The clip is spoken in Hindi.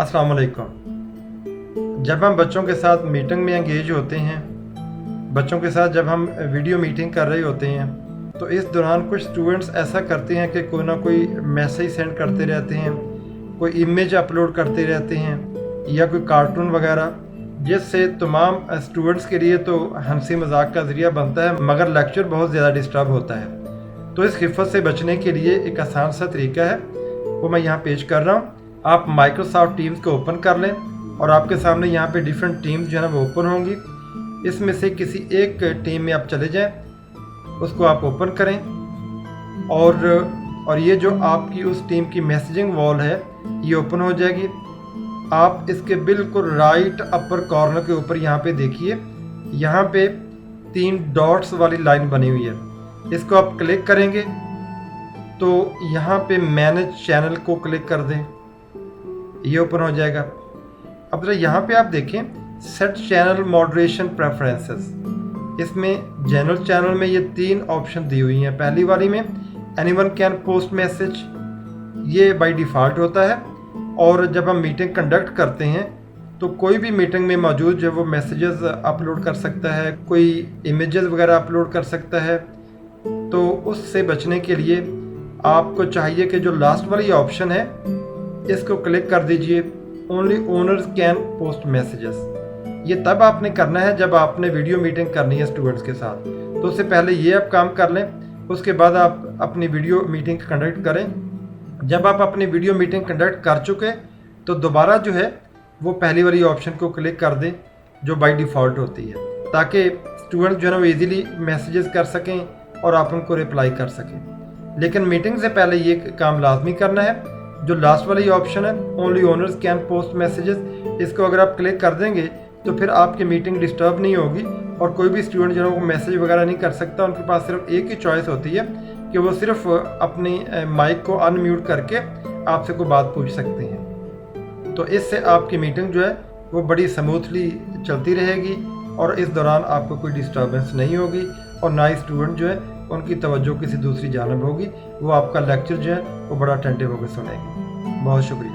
अस्सलाम वालेकुम। जब हम बच्चों के साथ मीटिंग में एंगेज होते हैं, बच्चों के साथ जब हम वीडियो मीटिंग कर रहे होते हैं, तो इस दौरान कुछ स्टूडेंट्स ऐसा करते हैं कि कोई ना कोई मैसेज सेंड करते रहते हैं, कोई इमेज अपलोड करते रहते हैं या कोई कार्टून वगैरह, जिससे तमाम स्टूडेंट्स के लिए तो हंसी मजाक का ज़रिया बनता है, मगर लेक्चर बहुत ज़्यादा डिस्टर्ब होता है। तो इस खिफ़त से बचने के लिए एक आसान सा तरीका है, वो मैं यहाँ पेश कर रहा हूँ। आप माइक्रोसॉफ्ट टीम्स को ओपन कर लें और आपके सामने यहाँ पे डिफरेंट टीम्स जो है ना वो ओपन होंगी। इसमें से किसी एक टीम में आप चले जाएं, उसको आप ओपन करें और ये जो आपकी उस टीम की मैसेजिंग वॉल है ये ओपन हो जाएगी। आप इसके बिल्कुल राइट अपर कॉर्नर के ऊपर यहाँ पे देखिए, यहाँ पे 3 डॉट्स वाली लाइन बनी हुई है। इसको आप क्लिक करेंगे तो यहाँ पे मैनेज चैनल को क्लिक कर दें, ये ओपन हो जाएगा। अब जरा यहाँ पे आप देखें सेट चैनल मॉडरेशन प्रेफरेंसेस, इसमें जनरल चैनल में ये 3 ऑप्शन दी हुई हैं। पहली वाली में एनीवन कैन पोस्ट मैसेज, ये बाय डिफ़ॉल्ट होता है और जब हम मीटिंग कंडक्ट करते हैं तो कोई भी मीटिंग में मौजूद जो वो मैसेजेस अपलोड कर सकता है, कोई इमेजेस वगैरह अपलोड कर सकता है। तो उससे बचने के लिए आपको चाहिए कि जो लास्ट वाली ऑप्शन है इसको क्लिक कर दीजिए, only owners can post messages. ये तब आपने करना है जब आपने वीडियो मीटिंग करनी है स्टूडेंट्स के साथ। तो उससे पहले ये आप काम कर लें, उसके बाद आप अपनी वीडियो मीटिंग कंडक्ट करें। जब आप अपनी वीडियो मीटिंग कंडक्ट कर चुके तो दोबारा जो है वो पहली वाली ऑप्शन को क्लिक कर दें जो बाय डिफ़ॉल्ट होती है, ताकि स्टूडेंट जो है ना वो ईज़िली मैसेजेस कर सकें और आप उनको रिप्लाई कर सकें। लेकिन मीटिंग से पहले ये काम लाजमी करना है। जो लास्ट वाली ऑप्शन है only owners can post messages, इसको अगर आप क्लिक कर देंगे तो फिर आपकी मीटिंग डिस्टर्ब नहीं होगी और कोई भी स्टूडेंट जो है वो मैसेज वगैरह नहीं कर सकता। उनके पास सिर्फ एक ही चॉइस होती है कि वो सिर्फ अपनी माइक को अनम्यूट करके आपसे कोई बात पूछ सकते हैं। तो इससे आपकी मीटिंग जो है वो बड़ी स्मूथली चलती रहेगी और इस दौरान आपको कोई डिस्टर्बेंस नहीं होगी और ना ही स्टूडेंट जो है उनकी तवज्जो किसी दूसरी जानब होगी, वो आपका लेक्चर जो है वो बड़ा अटेंटिव होकर सुनेंगे। बहुत शुक्रिया।